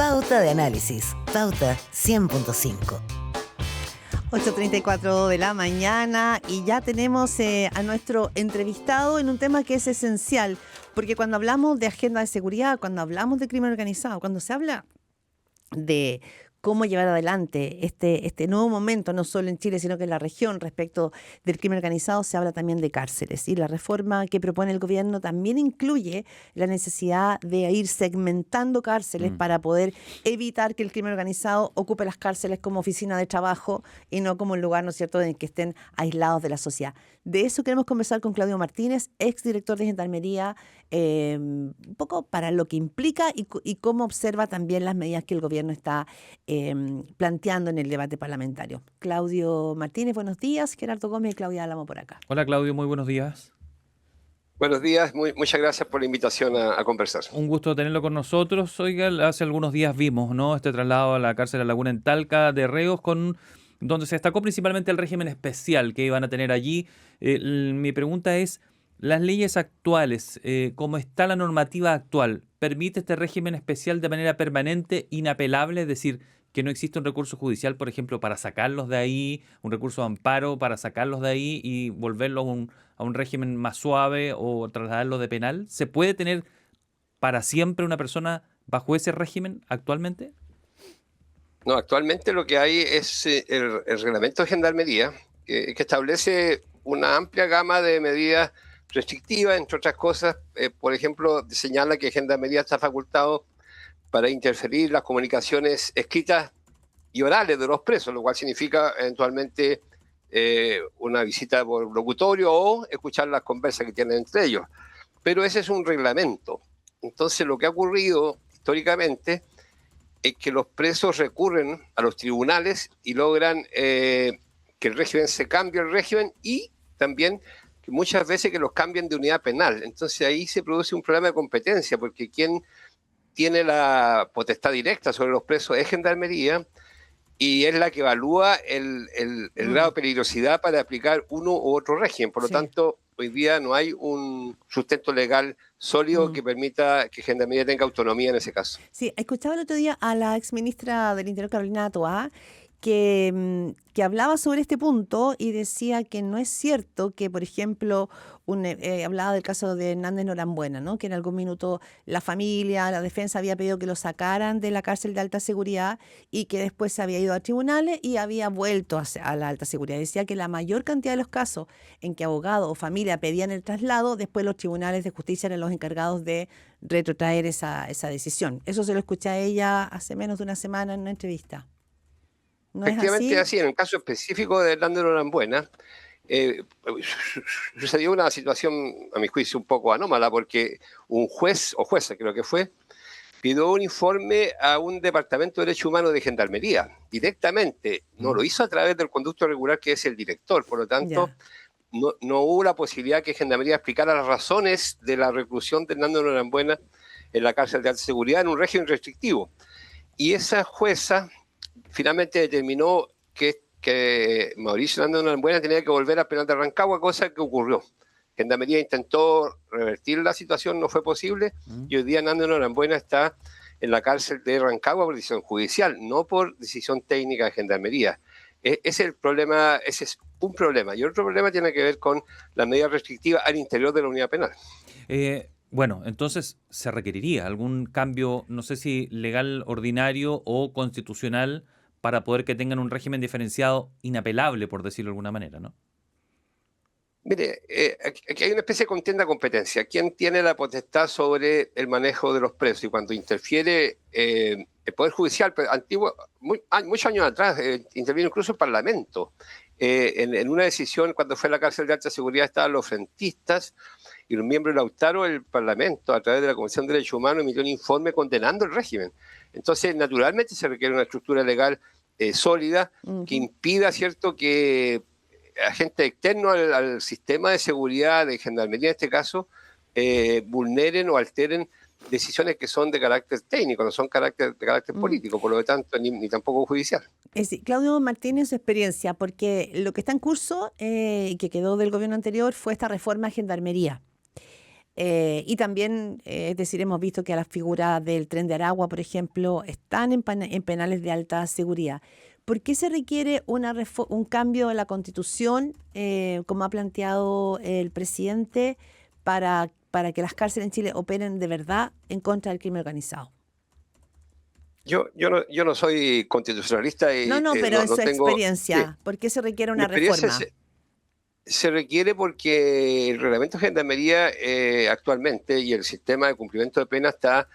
Pauta de análisis. Pauta 100.5. 8:34 de la mañana y ya tenemos a nuestro entrevistado en un tema que es esencial, porque cuando hablamos de agenda de seguridad, cuando hablamos de crimen organizado, cuando se habla de cómo llevar adelante este nuevo momento, no solo en Chile, sino que en la región respecto del crimen organizado, se habla también de cárceles. Y la reforma que propone el gobierno también incluye la necesidad de ir segmentando cárceles para poder evitar que el crimen organizado ocupe las cárceles como oficina de trabajo y no como un lugar, ¿no es cierto?, en el que estén aislados de la sociedad. De eso queremos conversar con Claudio Martínez, exdirector de Gendarmería, un poco para lo que implica y cómo observa también las medidas que el gobierno está planteando en el debate parlamentario. Claudio Martínez, buenos días. Gerardo Gómez y Claudia Álamo por acá. Hola Claudio, muy buenos días. Buenos días, muchas gracias por la invitación a conversar. Un gusto tenerlo con nosotros. Oiga, hace algunos días vimos, ¿no?, este traslado a la cárcel de La Laguna en Talca de reos donde se destacó principalmente el régimen especial que iban a tener allí. Mi pregunta es, ¿las leyes actuales, cómo está la normativa actual, permite este régimen especial de manera permanente, inapelable? Es decir, que no existe un recurso judicial, por ejemplo, para sacarlos de ahí, un recurso de amparo para sacarlos de ahí y volverlos a un régimen más suave o trasladarlos de penal. ¿Se puede tener para siempre una persona bajo ese régimen actualmente? No, actualmente lo que hay es el reglamento de Gendarmería, que establece una amplia gama de medidas restrictivas, entre otras cosas. Por ejemplo, señala que Gendarmería está facultado para interferir las comunicaciones escritas y orales de los presos, lo cual significa eventualmente una visita por locutorio o escuchar las conversas que tienen entre ellos. Pero ese es un reglamento. Entonces, lo que ha ocurrido históricamente es que los presos recurren a los tribunales y logran que el régimen se cambie el régimen y también que muchas veces que los cambien de unidad penal. Entonces ahí se produce un problema de competencia, porque quien tiene la potestad directa sobre los presos es Gendarmería y es la que evalúa el grado de peligrosidad para aplicar uno u otro régimen. Por lo tanto, hoy día no hay un sustento legal sólido que permita que Gendarmería tenga autonomía en ese caso. Sí, escuchaba el otro día a la exministra del Interior, Carolina Toá, que hablaba sobre este punto y decía que no es cierto que, por ejemplo, hablaba del caso de Hernández Norambuena, ¿no?, que en algún minuto la familia, la defensa había pedido que lo sacaran de la cárcel de alta seguridad y que después se había ido a tribunales y había vuelto a la alta seguridad. Decía que la mayor cantidad de los casos en que abogado o familia pedían el traslado, después los tribunales de justicia eran los encargados de retrotraer esa decisión. Eso se lo escuché a ella hace menos de una semana en una entrevista. ¿No Efectivamente, es así. En el caso específico de Hernández Norambuena, sucedió una situación, a mi juicio, un poco anómala, porque un juez o jueza, creo que fue, pidió un informe a un departamento de derechos humanos de Gendarmería directamente. No lo hizo a través del conducto regular, que es el director. Por lo tanto, no hubo la posibilidad que Gendarmería explicara las razones de la reclusión de Hernández Norambuena en la cárcel de alta seguridad en un régimen restrictivo. Y esa jueza finalmente determinó que Mauricio Hernández Norambuena tenía que volver al penal de Rancagua, cosa que ocurrió. Gendarmería intentó revertir la situación, no fue posible, y hoy día Hernández Norambuena está en la cárcel de Rancagua por decisión judicial, no por decisión técnica de Gendarmería. Ese es el problema, ese es un problema. Y otro problema tiene que ver con las medidas restrictivas al interior de la unidad penal. Bueno, entonces se requeriría algún cambio, no sé si legal ordinario o constitucional, para poder que tengan un régimen diferenciado inapelable, por decirlo de alguna manera, ¿no? Mire, aquí hay una especie de contienda de competencia. ¿Quién tiene la potestad sobre el manejo de los presos? Y cuando interfiere el Poder Judicial, antiguo, muchos años atrás, intervino incluso el Parlamento. En una decisión, cuando fue a la cárcel de alta seguridad, estaban los frentistas y los miembros de Lautaro, el Parlamento, a través de la Comisión de Derechos Humanos, emitió un informe condenando el régimen. Entonces, naturalmente, se requiere una estructura legal sólida que impida, ¿cierto?, que agentes externos al sistema de seguridad de Gendarmería, en este caso, vulneren o alteren decisiones que son de carácter técnico, no son de carácter político, por lo tanto, ni tampoco judicial. Claudio Martínez, su experiencia, porque lo que está en curso y que quedó del gobierno anterior fue esta reforma a Gendarmería. Y también, es decir, hemos visto que las figuras del Tren de Aragua, por ejemplo, están en penales de alta seguridad. ¿Por qué se requiere un cambio en la Constitución, como ha planteado el presidente, para que las cárceles en Chile operen de verdad en contra del crimen organizado? Yo no soy constitucionalista No, y no, pero en no su tengo... Sí, experiencia, ¿por qué se requiere mi una experiencia reforma? se requiere porque el reglamento de gendarmería actualmente y el sistema de cumplimiento de pena está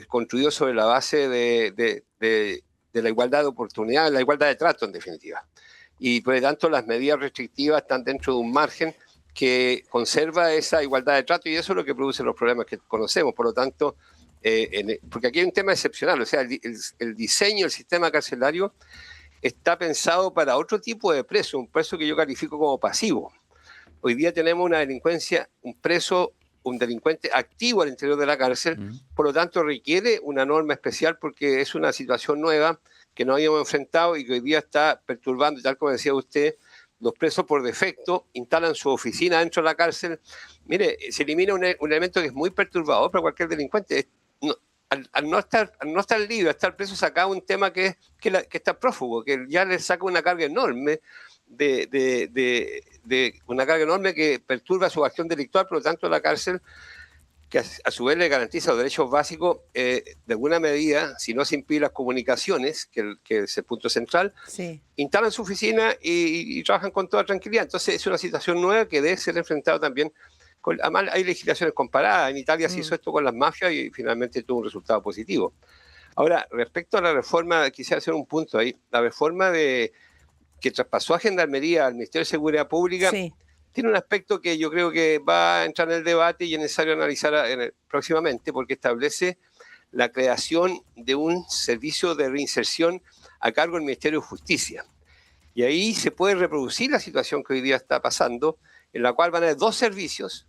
construido sobre la base de la igualdad de oportunidades, la igualdad de trato en definitiva. Y por lo tanto las medidas restrictivas están dentro de un margen que conserva esa igualdad de trato y eso es lo que produce los problemas que conocemos. Por lo tanto, porque aquí hay un tema excepcional, o sea, el diseño del sistema carcelario está pensado para otro tipo de preso, un preso que yo califico como pasivo. Hoy día tenemos una delincuencia, un delincuente activo al interior de la cárcel, por lo tanto requiere una norma especial porque es una situación nueva que no habíamos enfrentado y que hoy día está perturbando, tal como decía usted, los presos por defecto instalan su oficina dentro de la cárcel. Mire, se elimina un elemento que es muy perturbador para cualquier delincuente. Al no estar libre, estar preso, saca un tema que está prófugo, que ya le saca una carga enorme una carga enorme que perturba su acción delictual, por lo tanto la cárcel, que a su vez le garantiza los derechos básicos, de alguna medida, si no se impide las comunicaciones, que es el punto central, Sí. instalan su oficina y trabajan con toda tranquilidad. Entonces es una situación nueva que debe ser enfrentada también. Además, hay legislaciones comparadas. En Italia se hizo esto con las mafias y finalmente tuvo un resultado positivo. Ahora, respecto a la reforma, quisiera hacer un punto ahí. La reforma que traspasó a Gendarmería al Ministerio de Seguridad Pública Sí. tiene un aspecto que yo creo que va a entrar en el debate y es necesario analizar próximamente, porque establece la creación de un servicio de reinserción a cargo del Ministerio de Justicia. Y ahí se puede reproducir la situación que hoy día está pasando, en la cual van a haber dos servicios,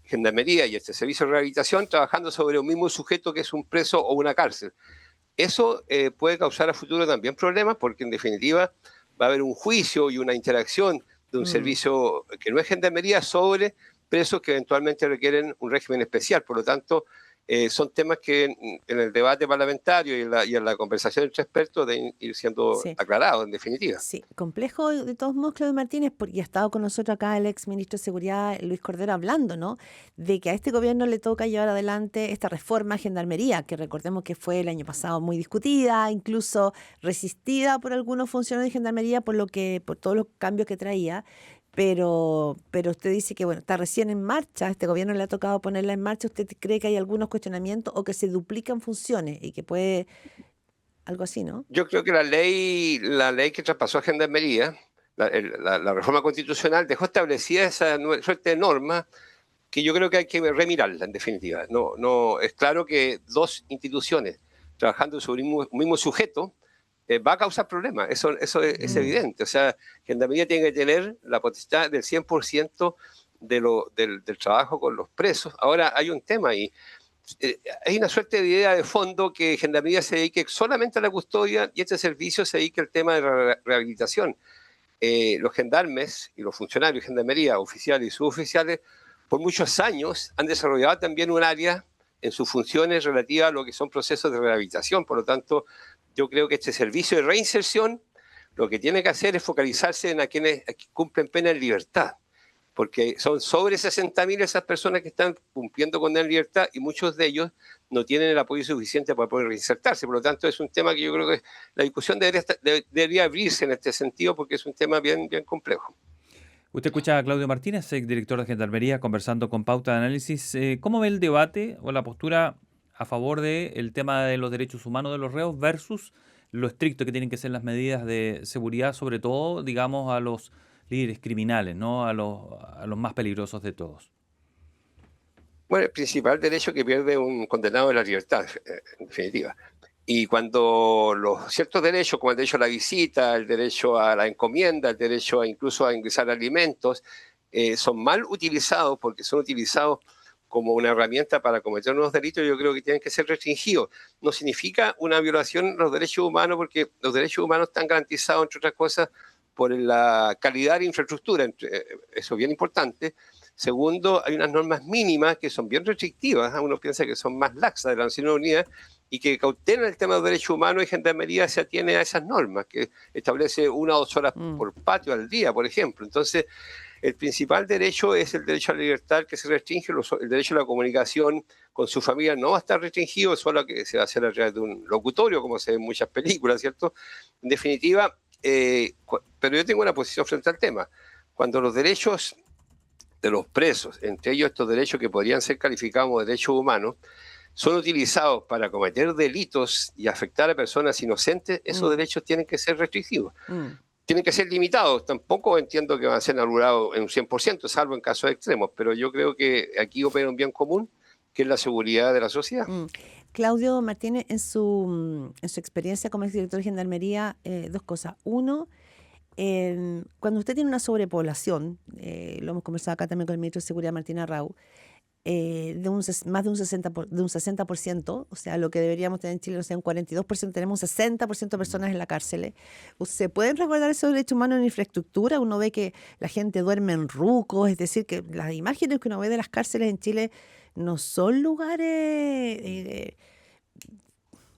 Gendarmería y este servicio de rehabilitación, trabajando sobre un mismo sujeto que es un preso o una cárcel. Eso puede causar a futuro también problemas, porque en definitiva va a haber un juicio y una interacción de un servicio que no es Gendarmería sobre presos que eventualmente requieren un régimen especial. Por lo tanto, son temas que en el debate parlamentario y en la conversación entre expertos deben ir siendo Sí. aclarados, en definitiva. Sí, complejo de todos modos, Claudio Martínez, porque ha estado con nosotros acá el ex ministro de Seguridad, Luis Cordero, hablando, ¿no? De que a este gobierno le toca llevar adelante esta reforma a Gendarmería, que recordemos que fue el año pasado muy discutida, incluso resistida por algunos funcionarios de Gendarmería por todos los cambios que traía. Pero usted dice que bueno, está recién en marcha, a este gobierno le ha tocado ponerla en marcha. ¿Usted cree que hay algunos cuestionamientos o que se duplican funciones y que puede algo así, ¿no? Yo creo que la ley que traspasó a Gendarmería, la reforma constitucional, dejó establecida esa suerte de norma que yo creo que hay que remirarla, en definitiva. No, es claro que dos instituciones trabajando sobre un mismo sujeto va a causar problemas. Eso es evidente. O sea, Gendarmería tiene que tener la potestad del 100% del trabajo con los presos. Ahora, hay un tema ahí. Hay una suerte de idea de fondo que Gendarmería se dedique solamente a la custodia y este servicio se dedique al tema de la rehabilitación. Los gendarmes y los funcionarios de Gendarmería, oficiales y suboficiales, por muchos años han desarrollado también un área en sus funciones relativas a lo que son procesos de rehabilitación. Por lo tanto, yo creo que este servicio de reinserción lo que tiene que hacer es focalizarse en a quienes cumplen pena en libertad, porque son sobre 60.000 esas personas que están cumpliendo condena en libertad y muchos de ellos no tienen el apoyo suficiente para poder reinsertarse. Por lo tanto, es un tema que yo creo que la discusión debería abrirse en este sentido porque es un tema bien, bien complejo. Usted escucha a Claudio Martínez, director de Gendarmería, conversando con Pauta de Análisis. ¿Cómo ve el debate o la postura a favor del tema de los derechos humanos de los reos versus lo estricto que tienen que ser las medidas de seguridad, sobre todo, digamos, a los líderes criminales, ¿no? A los más peligrosos de todos? Bueno, el principal derecho que pierde un condenado es la libertad, en definitiva. Y cuando los ciertos derechos, como el derecho a la visita, el derecho a la encomienda, el derecho incluso a ingresar alimentos, son mal utilizados porque son utilizados como una herramienta para cometer nuevos delitos, yo creo que tienen que ser restringidos. No significa una violación de los derechos humanos porque los derechos humanos están garantizados, entre otras cosas, por la calidad de infraestructura, eso es bien importante, Segundo, hay unas normas mínimas que son bien restrictivas. Uno piensa que son más laxas de las Naciones Unidas y que cautelan el tema de los derechos humanos, y Gendarmería se atiene a esas normas, que establece 1 o 2 horas por patio al día, por ejemplo. Entonces, el principal derecho es el derecho a la libertad, que se restringe. El derecho a la comunicación con su familia no va a estar restringido, solo que se va a hacer a través de un locutorio, como se ve en muchas películas, ¿cierto? En definitiva, pero yo tengo una posición frente al tema. Cuando los derechos de los presos, entre ellos estos derechos que podrían ser calificados como derechos humanos, son utilizados para cometer delitos y afectar a personas inocentes, esos derechos tienen que ser restrictivos. Tienen que ser limitados. Tampoco entiendo que van a ser anulados en un 100%, salvo en casos extremos, pero yo creo que aquí opera un bien común, que es la seguridad de la sociedad. Claudio Martínez, en su experiencia como exdirector de Gendarmería, 2 cosas. Uno, cuando usted tiene una sobrepoblación, lo hemos conversado acá también con el ministro de Seguridad, Martín Arrau, más de un 60%, o sea, lo que deberíamos tener en Chile, no sé, un 42%, tenemos un 60% de personas en la cárcel. ¿Se pueden resguardar esos derechos humanos en infraestructura? Uno ve que la gente duerme en rucos, es decir, que las imágenes que uno ve de las cárceles en Chile no son lugares...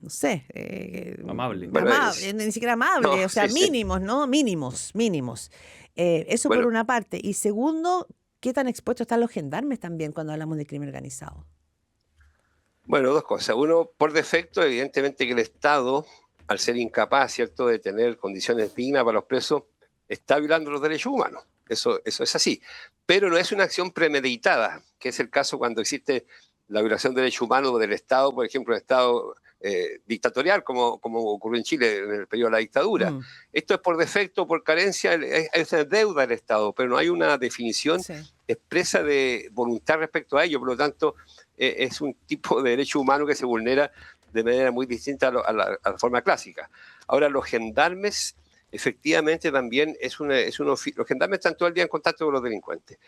no sé, Amable. ni siquiera amable, No, o sea, sí. mínimos, ¿no? Mínimos. Eso Bueno, por una parte. Y segundo, ¿qué tan expuestos están los gendarmes también cuando hablamos de crimen organizado? Bueno, 2 cosas. Uno, por defecto, evidentemente que el Estado, al ser incapaz, ¿cierto?, de tener condiciones dignas para los presos, está violando los derechos humanos. Eso es así. Pero no es una acción premeditada, que es el caso cuando existe la violación de derechos humanos del Estado, por ejemplo, el Estado dictatorial, como ocurrió en Chile en el periodo de la dictadura. Esto es por defecto, por carencia, es una deuda del Estado, pero no hay una definición Sí. expresa de voluntad respecto a ello. Por lo tanto, es un tipo de derecho humano que se vulnera de manera muy distinta a la forma clásica. Ahora, los gendarmes, efectivamente, también los gendarmes están todo el día en contacto con los delincuentes.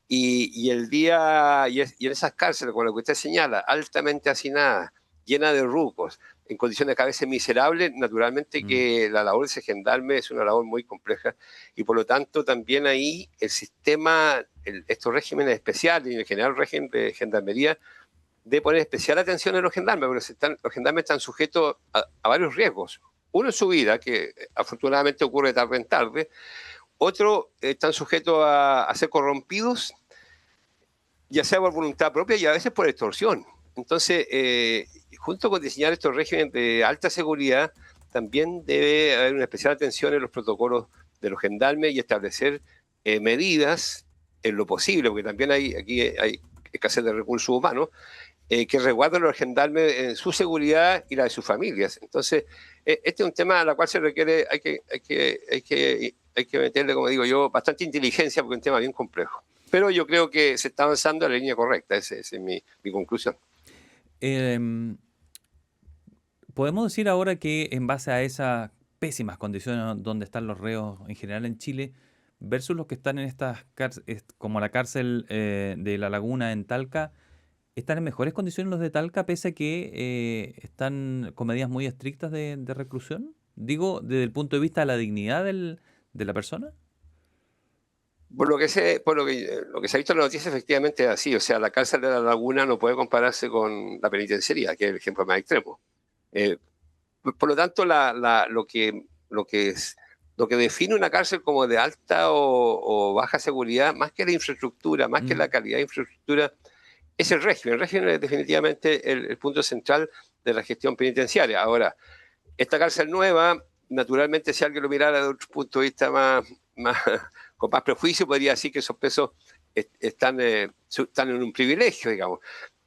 Y en esas cárceles, con lo que usted señala, altamente hacinadas, llenas de rucos, en condiciones que a veces miserables, naturalmente que la labor de ese gendarme es una labor muy compleja, y por lo tanto también ahí el sistema, estos regímenes especiales y en general el régimen de gendarmería, de poner especial atención a los gendarmes, porque los gendarmes están sujetos a varios riesgos. Uno en su vida, que afortunadamente ocurre tarde en tarde. Otro, están sujetos a ser corrompidos, ya sea por voluntad propia y a veces por extorsión. Entonces, junto con diseñar estos regímenes de alta seguridad, también debe haber una especial atención en los protocolos de los gendarmes y establecer medidas en lo posible, porque también aquí hay escasez de recursos humanos, que resguarden a los gendarmes en su seguridad y la de sus familias. Entonces, este es un tema al cual se requiere, hay que meterle, como digo yo, bastante inteligencia, porque es un tema bien complejo. Pero yo creo que se está avanzando en la línea correcta, esa es mi conclusión. Podemos decir ahora que en base a esas pésimas condiciones donde están los reos en general en Chile, versus los que están en estas cárceles, como la cárcel de La Laguna en Talca, ¿están en mejores condiciones los de Talca pese a que están con medidas muy estrictas de reclusión? Digo, desde el punto de vista de la dignidad de la persona. Por lo que se ha visto en la noticia, efectivamente es así. O sea, la cárcel de La Laguna no puede compararse con la penitenciaría, que es el ejemplo más extremo. Por lo tanto, lo que define una cárcel como de alta o baja seguridad, más que la infraestructura, más que la calidad de infraestructura, es el régimen. El régimen es definitivamente el punto central de la gestión penitenciaria. Ahora, esta cárcel nueva, naturalmente, si alguien lo mirara de otro punto de vista con más prejuicio, podría decir que esos presos están en un privilegio, digamos.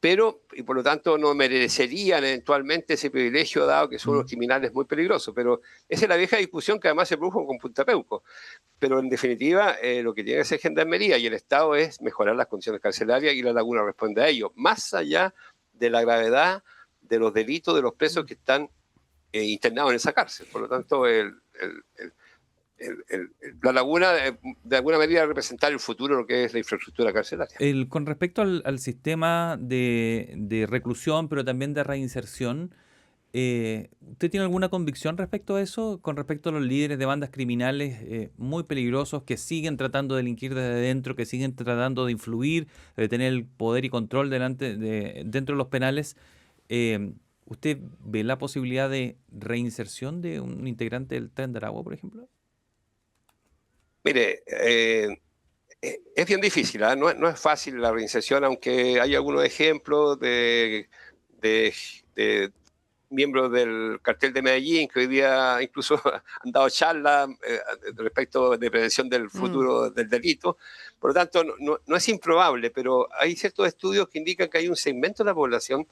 Pero, y por lo tanto, no merecerían eventualmente ese privilegio, dado que son unos criminales muy peligrosos. Pero esa es la vieja discusión que además se produjo con Punta Peuco. Pero en definitiva, lo que tiene que hacer Gendarmería y el Estado es mejorar las condiciones carcelarias, y La Laguna responde a ello, más allá de la gravedad de los delitos de los presos que están internados en esa cárcel. Por lo tanto, La Laguna, de alguna manera, representar el futuro de lo que es la infraestructura carcelaria. Con respecto al sistema de reclusión, pero también de reinserción, ¿Usted tiene alguna convicción respecto a eso? Con respecto a los líderes de bandas criminales muy peligrosos que siguen tratando de delinquir desde dentro, que siguen tratando de influir, de tener el poder y control dentro de los penales. ¿Usted ve la posibilidad de reinserción de un integrante del Tren de Aragua, por ejemplo? Mire, es bien difícil, ¿eh? No es fácil la reinserción, aunque hay algunos ejemplos de miembros del cartel de Medellín que hoy día incluso han dado charlas respecto de prevención del futuro del delito. Por lo tanto, no es improbable, pero hay ciertos estudios que indican que hay un segmento de la población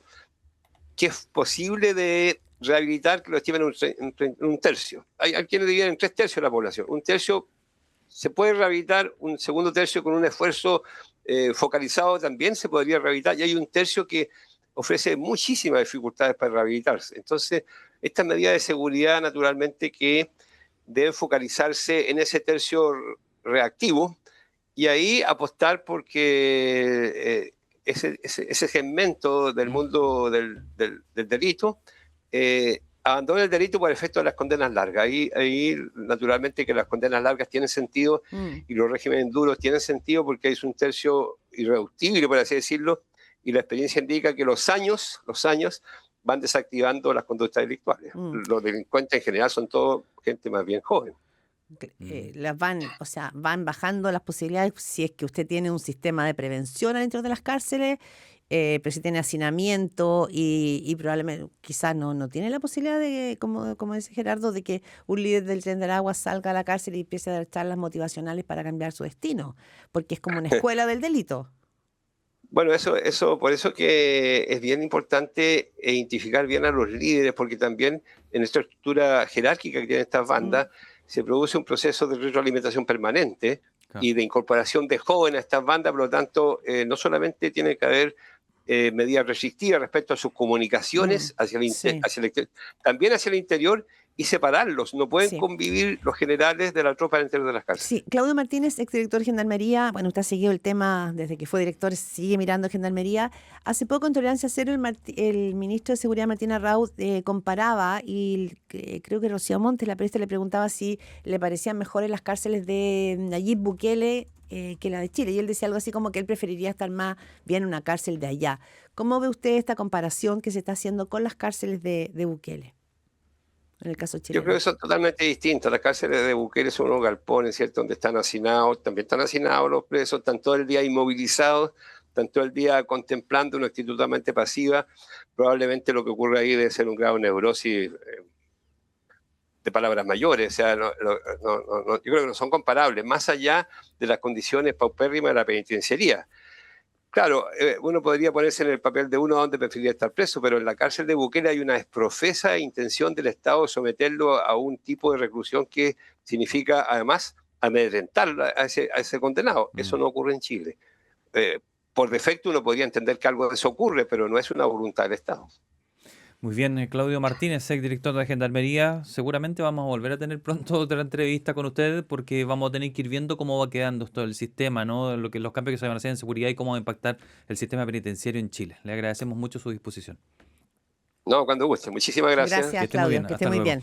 que es posible de rehabilitar, que lo estiman en un tercio. Hay quienes dividen en 3/3 de la población. Un tercio se puede rehabilitar, un segundo tercio con un esfuerzo focalizado también se podría rehabilitar, y hay un tercio que ofrece muchísimas dificultades para rehabilitarse. Entonces, estas medidas de seguridad, naturalmente, que deben focalizarse en ese tercio reactivo y ahí apostar porque ese segmento del mundo del delito abandona el delito por efecto de las condenas largas. Ahí, naturalmente, que las condenas largas tienen sentido y los regímenes duros tienen sentido porque es un tercio irreductible, por así decirlo, y la experiencia indica que los años van desactivando las conductas delictuales. Los delincuentes en general son todos gente más bien joven. Van bajando las posibilidades si es que usted tiene un sistema de prevención adentro de las cárceles, pero si tiene hacinamiento y probablemente quizás no tiene la posibilidad de, como dice Gerardo, de que un líder del Tren de Aragua salga a la cárcel y empiece a dar charlas motivacionales para cambiar su destino, porque es como una escuela del delito. Bueno, por eso que es bien importante identificar bien a los líderes, porque también en esta estructura jerárquica que tienen estas bandas se produce un proceso de retroalimentación permanente y de incorporación de jóvenes a estas bandas. Por lo tanto, no solamente tiene que haber medidas restrictivas respecto a sus comunicaciones hacia el exterior, también hacia el interior, y separarlos. No pueden convivir los generales de la tropa al interior de las cárceles. Sí, Claudio Martínez, exdirector de Gendarmería. Bueno, usted ha seguido el tema desde que fue director, sigue mirando Gendarmería. Hace poco en Tolerancia Cero el ministro de Seguridad, Martín Arraiz, comparaba, y creo que Rocío Montes, la periodista, le preguntaba si le parecían mejores las cárceles de Nayib Bukele que la de Chile. Y él decía algo así como que él preferiría estar más bien en una cárcel de allá. ¿Cómo ve usted esta comparación que se está haciendo con las cárceles de Bukele? En el caso chileno. Yo creo que son totalmente distintos. Las cárceles de Bukele son unos galpones, ¿cierto? Donde están hacinados, también están hacinados los presos, están todo el día inmovilizados, están todo el día contemplando una actitud totalmente pasiva. Probablemente lo que ocurre ahí debe ser un grado de neurosis de palabras mayores. O sea, yo creo que no son comparables, más allá de las condiciones paupérrimas de la penitenciaría. Claro, uno podría ponerse en el papel de uno donde preferiría estar preso, pero en la cárcel de Bukele hay una profesa intención del Estado de someterlo a un tipo de reclusión que significa, además, amedrentar a ese condenado. Eso no ocurre en Chile. Por defecto uno podría entender que algo de eso ocurre, pero no es una voluntad del Estado. Muy bien, Claudio Martínez, exdirector de Gendarmería. Seguramente vamos a volver a tener pronto otra entrevista con usted porque vamos a tener que ir viendo cómo va quedando todo el sistema, ¿no? Los cambios que se van a hacer en seguridad y cómo va a impactar el sistema penitenciario en Chile. Le agradecemos mucho su disposición. No, cuando guste. Muchísimas gracias. Gracias, Claudio. Que esté muy bien.